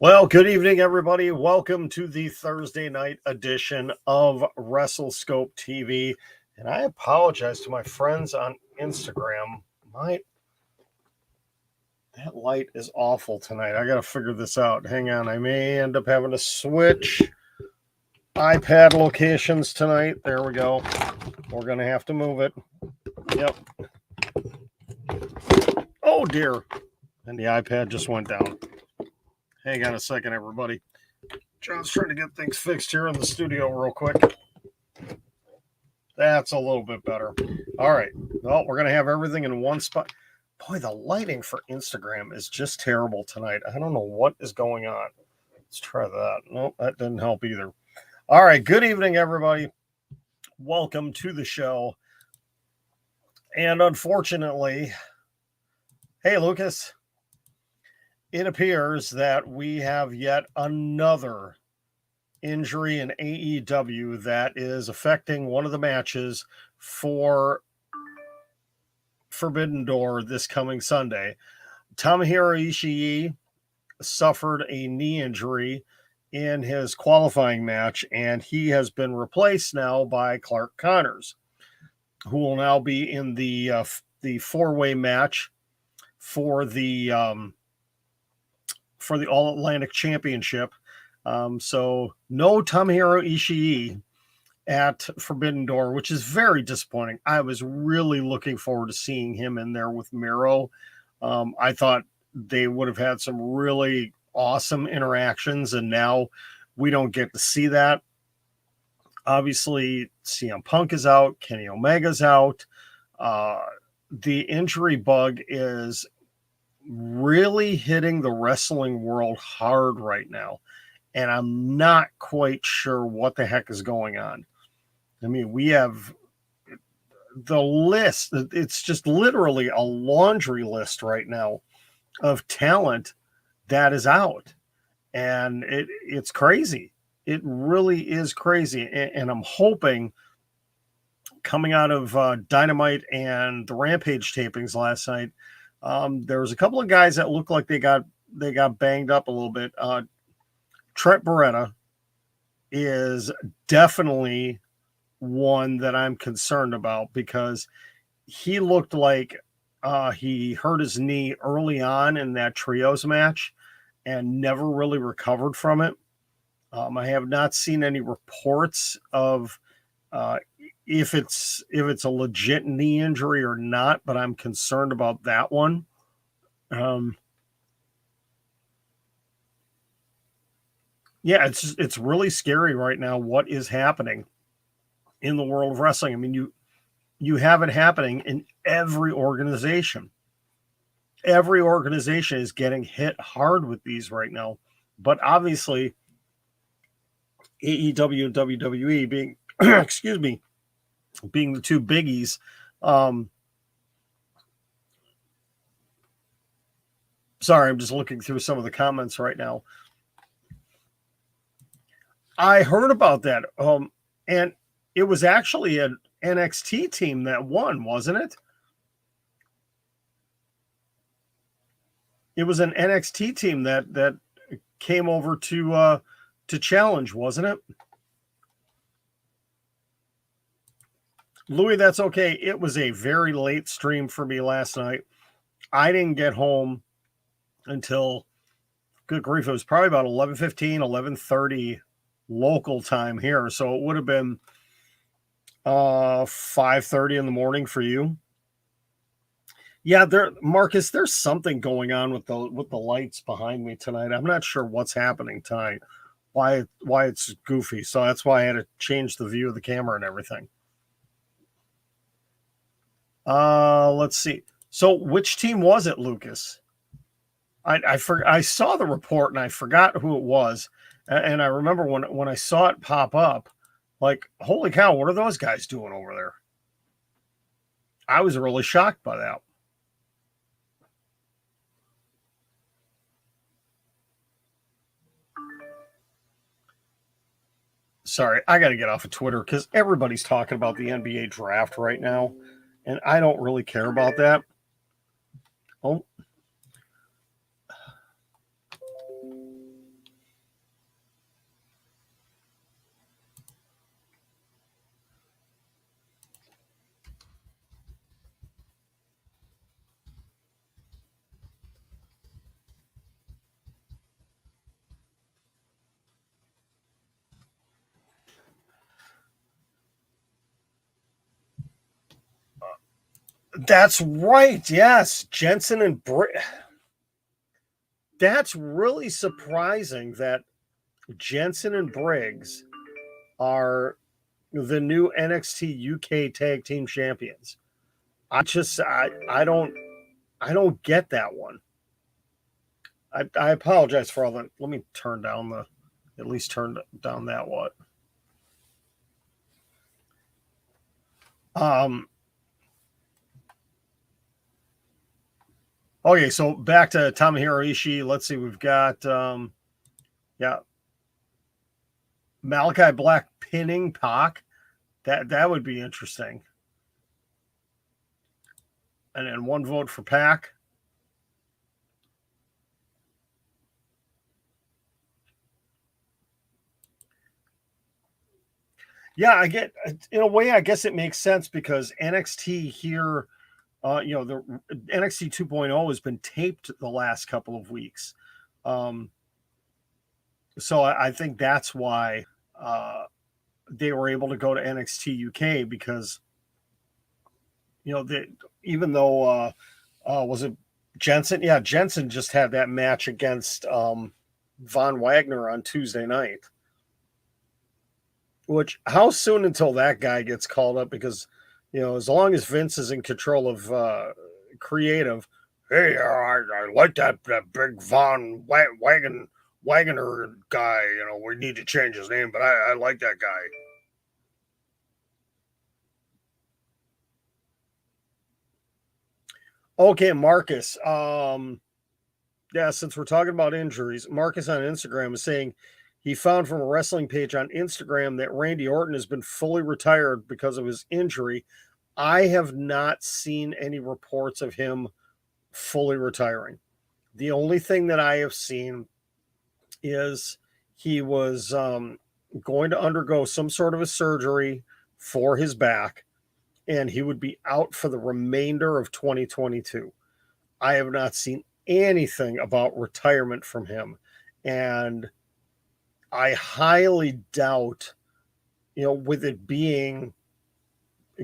Well, good evening, everybody. Welcome to the Thursday night edition of WrestleScope TV. And I apologize to my friends on Instagram. That light is awful tonight. I got to figure this out. Hang on. I may end up having to switch iPad locations tonight. There we go. We're going to have to move it. Yep. Oh, dear. And the iPad just went down. Hang on a second, everybody. John's trying to get things fixed here in the studio real quick. That's a little bit better. All right. Well, we're going to have everything in one spot. Boy, the lighting for Instagram is just terrible tonight. I don't know what is going on. Let's try that. Nope, that didn't help either. All right. Good evening, everybody. Welcome to the show. And unfortunately, hey, Lucas, it appears that we have yet another injury in AEW that is affecting one of the matches for Forbidden Door this coming Sunday. Tomohiro Ishii suffered a knee injury in his qualifying match, and he has been replaced now by Clark Connors, who will now be in the four-way match for the All Atlantic Championship. So no Tomohiro Ishii at Forbidden Door, which is very disappointing. I was really looking forward to seeing him in there with Miro. I thought they would have had some really awesome interactions, and now we don't get to see that. Obviously, CM Punk is out. Kenny Omega's out. The injury bug is really hitting the wrestling world hard right now, and I'm not quite sure what the heck is going on. I mean, we have the list. It's just literally a laundry list right now of talent that is out, and it's crazy. It really is crazy, and I'm hoping, coming out of Dynamite and the Rampage tapings last night, there was a couple of guys that looked like they got banged up a little bit. Trent Beretta is definitely one that I'm concerned about, because he looked like he hurt his knee early on in that trios match and never really recovered from it. I have not seen any reports of if it's a legit knee injury or not, but I'm concerned about that one. Yeah, it's really scary right now what is happening in the world of wrestling. I mean, you have it happening in every organization. Every organization is getting hit hard with these right now. But obviously, AEW and WWE being, excuse me, being the two biggies. Sorry, I'm just looking through some of the comments right now. I heard about that. And it was actually an NXT team that won, wasn't it? It was an NXT team that came over to challenge, wasn't it? Louis, that's okay. It was a very late stream for me last night. I didn't get home until, good grief, it was probably about 11:15, 11:30 local time here. So it would have been 5:30 in the morning for you. Yeah, Marcus, there's something going on with the lights behind me tonight. I'm not sure what's happening tonight. Why it's goofy. So that's why I had to change the view of the camera and everything. Let's see. So which team was it, Lucas? I saw the report and I forgot who it was. And I remember when I saw it pop up, like, holy cow, what are those guys doing over there? I was really shocked by that. Sorry, I got to get off of Twitter because everybody's talking about the NBA draft right now, and I don't really care about that. Oh. That's right. Yes. Jensen and that's really surprising that Jensen and Briggs are the new NXT UK Tag Team Champions. I don't get that one. I apologize for all that. Let me turn down at least turn down that what. Okay, so back to Tomohiro Ishii. Let's see, we've got Malachi Black pinning Pac. That would be interesting. And then one vote for Pac. Yeah, I get in a way. I guess it makes sense because NXT here, the NXT 2.0 has been taped the last couple of weeks, so I think that's why they were able to go to NXT UK because even though was it Jensen? Yeah, Jensen just had that match against Von Wagner on Tuesday night. Which, how soon until that guy gets called up? Because, as long as Vince is in control of creative, hey, I like that big Von Wagner guy. We need to change his name, but I like that guy. Okay, Marcus. Since we're talking about injuries, Marcus on Instagram is saying he found from a wrestling page on Instagram that Randy Orton has been fully retired because of his injury. I have not seen any reports of him fully retiring. The only thing that I have seen is he was going to undergo some sort of a surgery for his back, and he would be out for the remainder of 2022. I have not seen anything about retirement from him. And I highly doubt, with it being,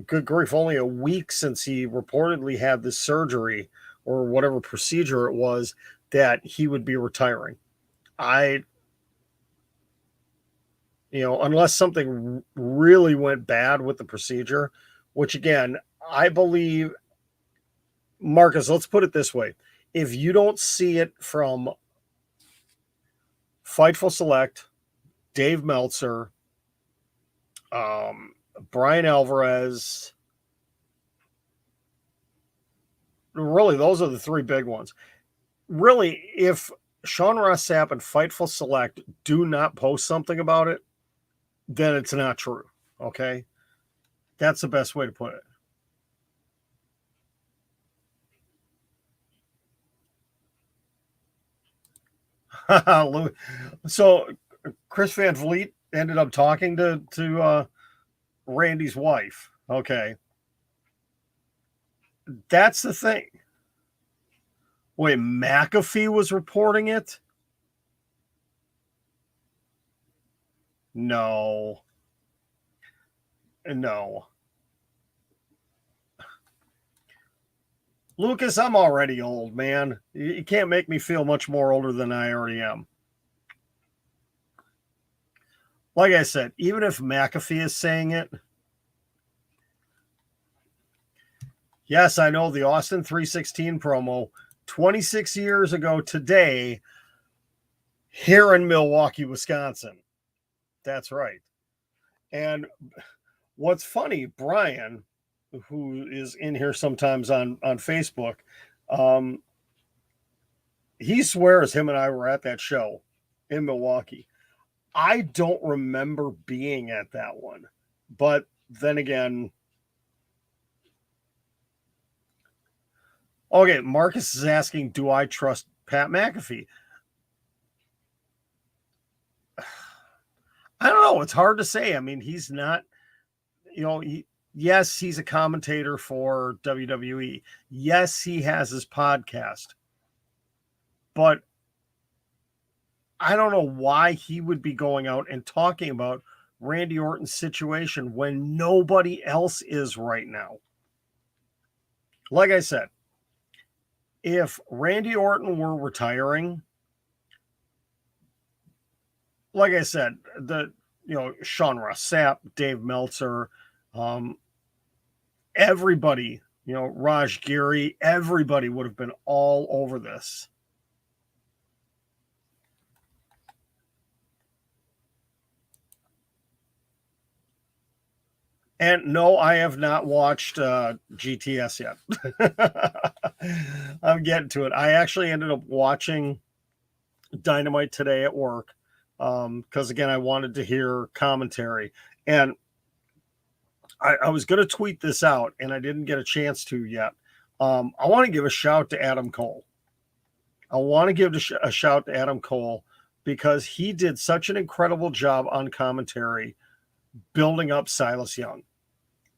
good grief, only a week since he reportedly had this surgery or whatever procedure it was, that he would be retiring. Unless something really went bad with the procedure, which again, I believe, Marcus, let's put it this way. If you don't see it from Fightful Select, Dave Meltzer, Brian Alvarez, really, those are the three big ones. Really, if Sean Ross Sapp and Fightful Select do not post something about it, then it's not true. Okay? That's the best way to put it. So Chris Van Vliet ended up talking to Randy's wife. Okay. That's the thing. Wait, McAfee was reporting it? No. Lucas, I'm already old, man. You can't make me feel much more older than I already am. Like I said, even if McAfee is saying it, yes, I know the Austin 316 promo 26 years ago today here in Milwaukee, Wisconsin. That's right. And what's funny, Brian, who is in here sometimes on Facebook, he swears him and I were at that show in Milwaukee. I don't remember being at that one, but then again, okay, Marcus is asking, do I trust Pat McAfee? I don't know. It's hard to say. I mean, he's not, yes, he's a commentator for WWE. Yes, he has his podcast. But I don't know why he would be going out and talking about Randy Orton's situation when nobody else is right now. like I said, if Randy Orton were retiring, like I said, Sean Ross Sapp, Dave Meltzer, um, everybody, Raj Giri, everybody would have been all over this. And no, I have not watched GTS yet. I'm getting to it. I actually ended up watching Dynamite today at work because, again, I wanted to hear commentary. And I was going to tweet this out, and I didn't get a chance to yet. I want to give a shout to Adam Cole. I want to give a shout to Adam Cole because he did such an incredible job on commentary building up Silas Young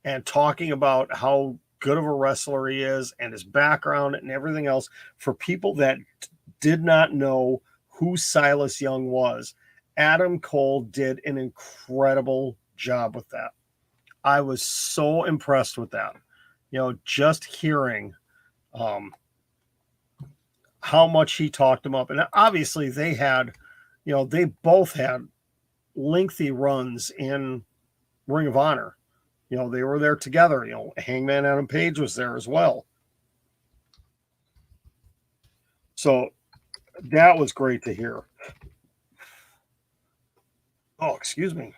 and talking about how good of a wrestler he is and his background and everything else for people that did not know who Silas Young was. Adam Cole did an incredible job with that. I was so impressed with that. Just hearing how much he talked him up. And obviously they had, they both had lengthy runs in Ring of Honor. They were there together. Hangman Adam Page was there as well. So that was great to hear. Oh, excuse me.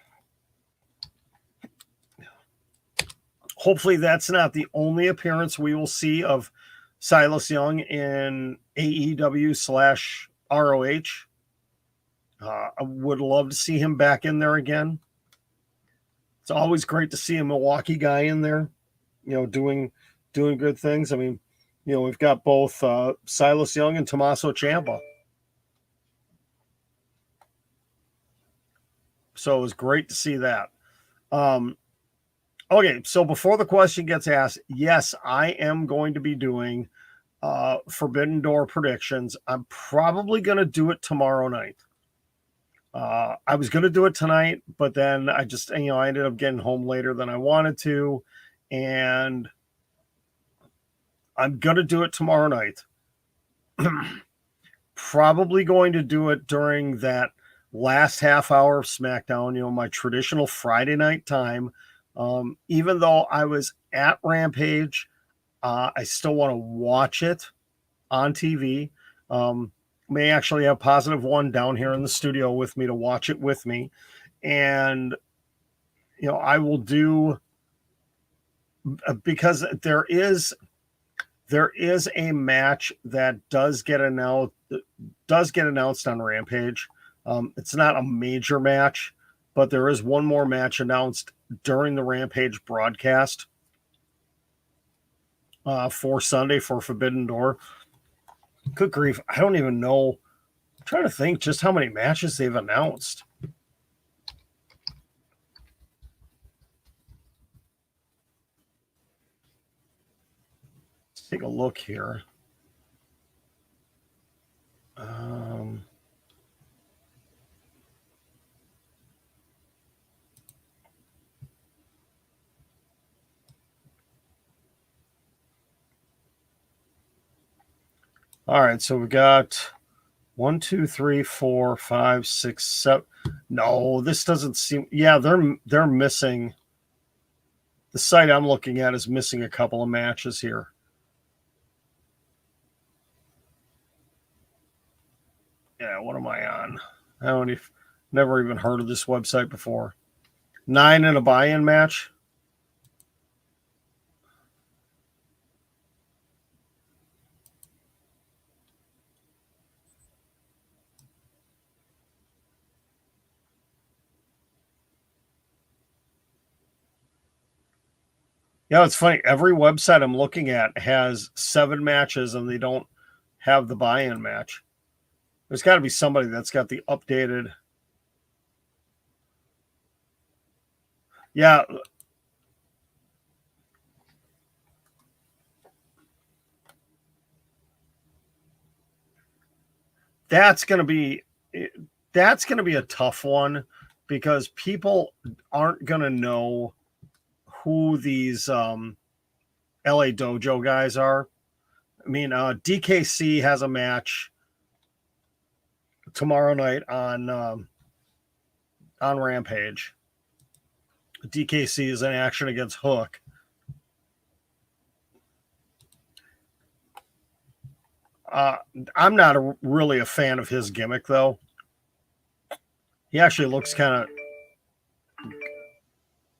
Hopefully that's not the only appearance we will see of Silas Young in AEW/ROH. I would love to see him back in there again. It's always great to see a Milwaukee guy in there, doing good things. I mean, we've got both Silas Young and Tommaso Ciampa. So it was great to see that. Okay, so before the question gets asked, yes, I am going to be doing Forbidden Door predictions. I'm probably going to do it tomorrow night. I was going to do it tonight, but then I just, I ended up getting home later than I wanted to. And I'm going to do it tomorrow night. Probably going to do it during that last half hour of SmackDown, my traditional Friday night time. Even though I was at Rampage, I still want to watch it on TV. May actually have Positive One down here in the studio with me to watch it with me. And, I will do, because there is a match that does get announced on Rampage. It's not a major match, but there is one more match announced during the Rampage broadcast for Sunday for Forbidden Door. Good grief, I don't even know. I'm trying to think just how many matches they've announced. Let's take a look here. All right, so we got 1, 2, 3, 4, 5, 6, 7. No, this doesn't seem. Yeah, they're missing. The site I'm looking at is missing a couple of matches here. Yeah, what am I on? Never even heard of this website before. 9 in a buy-in match. Yeah, it's funny. Every website I'm looking at has 7 matches and they don't have the buy-in match. There's got to be somebody that's got the updated. Yeah. That's going to be a tough one because people aren't going to know who these LA Dojo guys are. I mean, DKC has a match tomorrow night on Rampage. DKC is in action against Hook. I'm not really a fan of his gimmick, though. He actually looks kind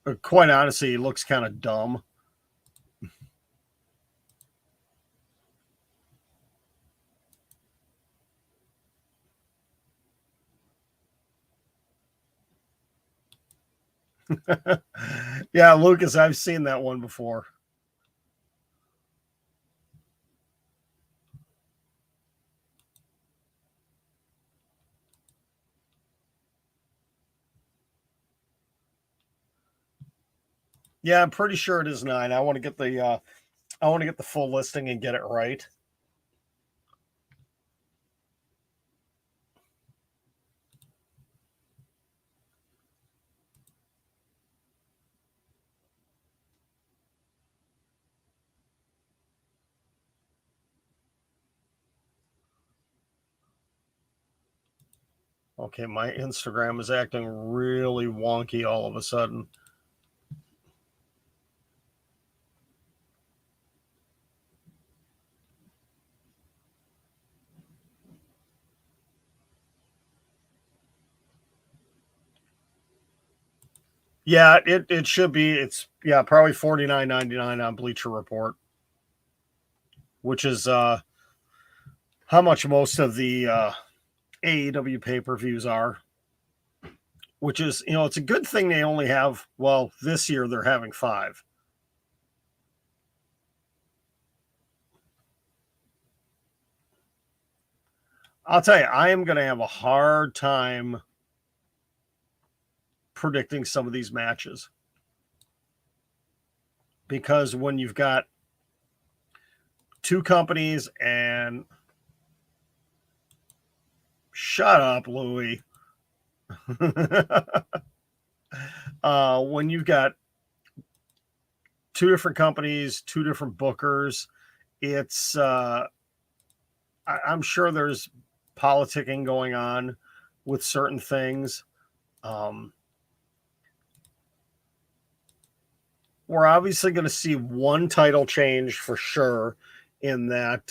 of, quite honestly, he looks kind of dumb. Yeah, Lucas, I've seen that one before. Yeah, I'm pretty sure it is 9. I want to get the full listing and get it right. Okay, my Instagram is acting really wonky all of a sudden. Yeah, it should be. It's probably $49.99 on Bleacher Report, which is how much most of the AEW pay-per-views are. Which is, it's a good thing they only have. Well, this year they're having 5. I'll tell you, I am going to have a hard time predicting some of these matches because when you've got 2 companies and shut up, Louie. When you've got 2 different companies, 2 different bookers, it's I'm sure there's politicking going on with certain things. We're obviously going to see one title change for sure in that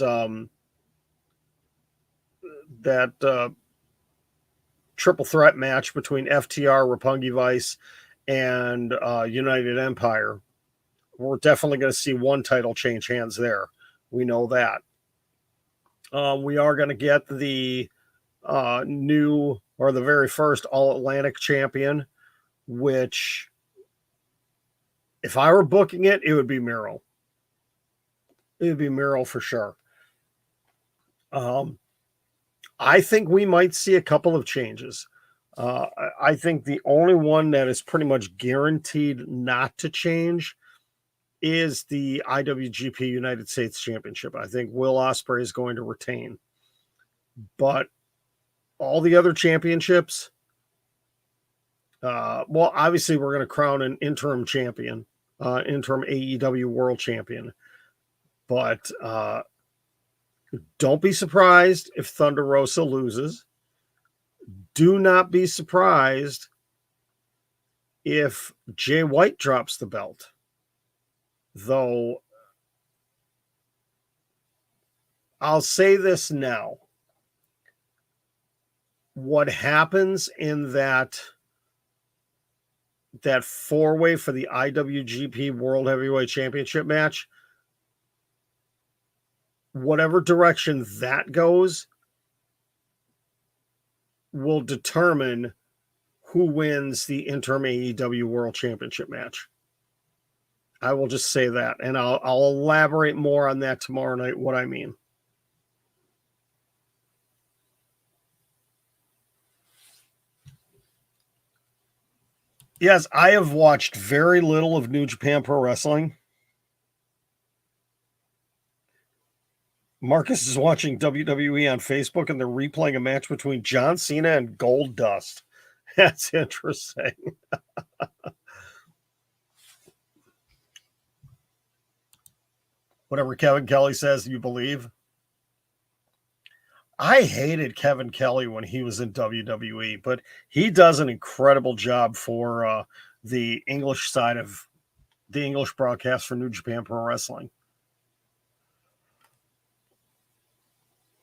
triple threat match between FTR, Roppongi Vice, and United Empire. We're definitely going to see one title change hands there. We know that. We are going to get the new, or the very first All-Atlantic champion, which, if I were booking it, it would be Miro. It would be Miro for sure. I think we might see a couple of changes. I think the only one that is pretty much guaranteed not to change is the IWGP United States Championship. I think Will Ospreay is going to retain. But all the other championships, well, obviously we're going to crown an interim champion, interim AEW World Champion. But don't be surprised if Thunder Rosa loses. Do not be surprised if Jay White drops the belt. Though, I'll say this now. What happens in that 4-way for the IWGP World Heavyweight Championship match, whatever direction that goes, will determine who wins the interim AEW World Championship match. I will just say that, and I'll elaborate more on that tomorrow night, what I mean. Yes, I have watched very little of New Japan Pro Wrestling. Marcus is watching WWE on Facebook, and they're replaying a match between John Cena and Goldust. That's interesting. Whatever Kevin Kelly says, you believe. I hated Kevin Kelly when he was in WWE, but he does an incredible job for the English side of the English broadcast for New Japan Pro Wrestling.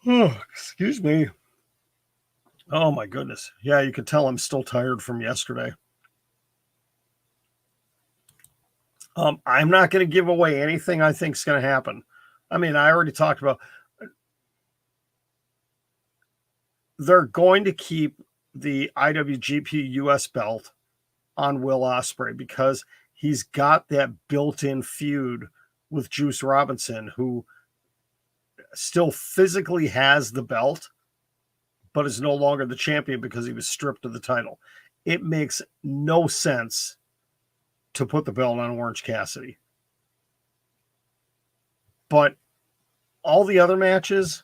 Oh, excuse me. Oh my goodness. Yeah, you can tell I'm still tired from yesterday. I'm not going to give away anything I think is going to happen. I mean, I already talked about they're going to keep the IWGP US belt on Will Ospreay because he's got that built-in feud with Juice Robinson, who still physically has the belt, but is no longer the champion because he was stripped of the title. It makes no sense to put the belt on Orange Cassidy. But all the other matches,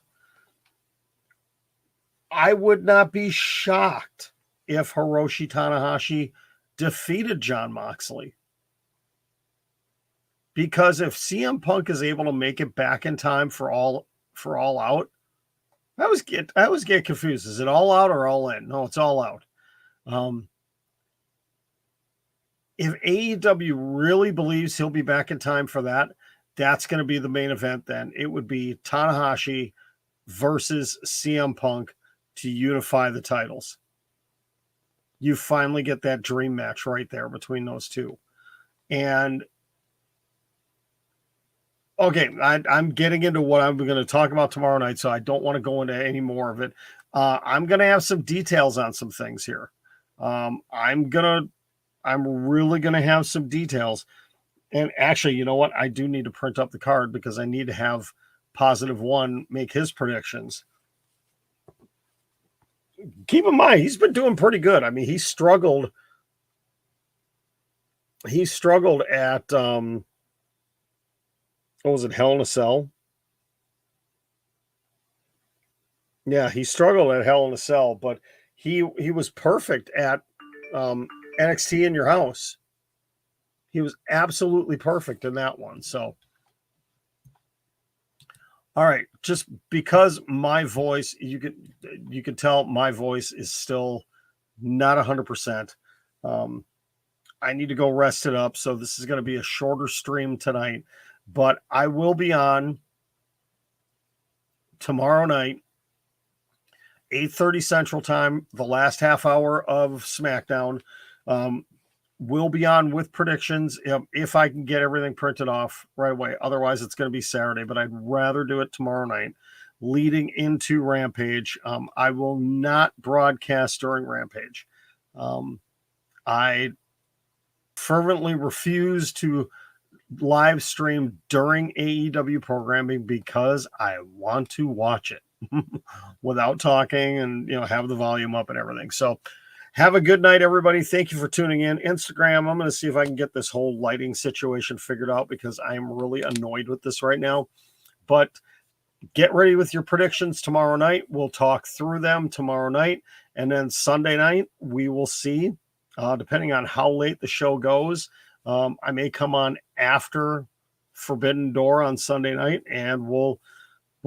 I would not be shocked if Hiroshi Tanahashi defeated Jon Moxley. Because if CM Punk is able to make it back in time for all out, I always get confused. Is it all out or all in? No, it's all out. If AEW really believes he'll be back in time for that, that's going to be the main event then. It would be Tanahashi versus CM Punk to unify the titles. You finally get that dream match right there between those two. And okay, I'm getting into what I'm going to talk about tomorrow night, so I don't want to go into any more of it. I'm going to have some details on some things here. I'm really going to have some details. And actually, you know what? I do need to print up the card because I need to have Positive One make his predictions. Keep in mind, he's been doing pretty good. I mean, he struggled at what was it, Hell in a Cell? Yeah, he struggled at Hell in a Cell, but he was perfect at NXT in Your House. He was absolutely perfect in that one. So, all right, just because my voice, you can tell my voice is still not 100%. I need to go rest it up. So this is going to be a shorter stream tonight, but I will be on tomorrow night, 8:30 Central Time, the last half hour of SmackDown. We'll be on with predictions if I can get everything printed off right away. Otherwise, it's going to be Saturday, but I'd rather do it tomorrow night leading into Rampage. I will not broadcast during Rampage. I fervently refuse to live stream during AEW programming because I want to watch it without talking and, have the volume up and everything. So have a good night, everybody. Thank you for tuning in. Instagram, I'm going to see if I can get this whole lighting situation figured out because I'm really annoyed with this right now. But get ready with your predictions tomorrow night. We'll talk through them tomorrow night. And then Sunday night, we will see, depending on how late the show goes. I may come on after Forbidden Door on Sunday night, and we'll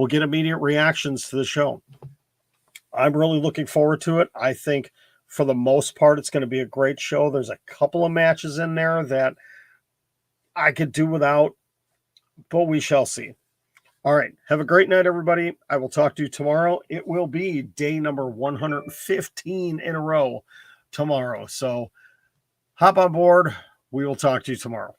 get immediate reactions to the show. I'm really looking forward to it. I think for the most part, it's going to be a great show. There's a couple of matches in there that I could do without, but we shall see. All right. Have a great night, everybody. I will talk to you tomorrow. It will be day number 115 in a row tomorrow. So hop on board. We will talk to you tomorrow.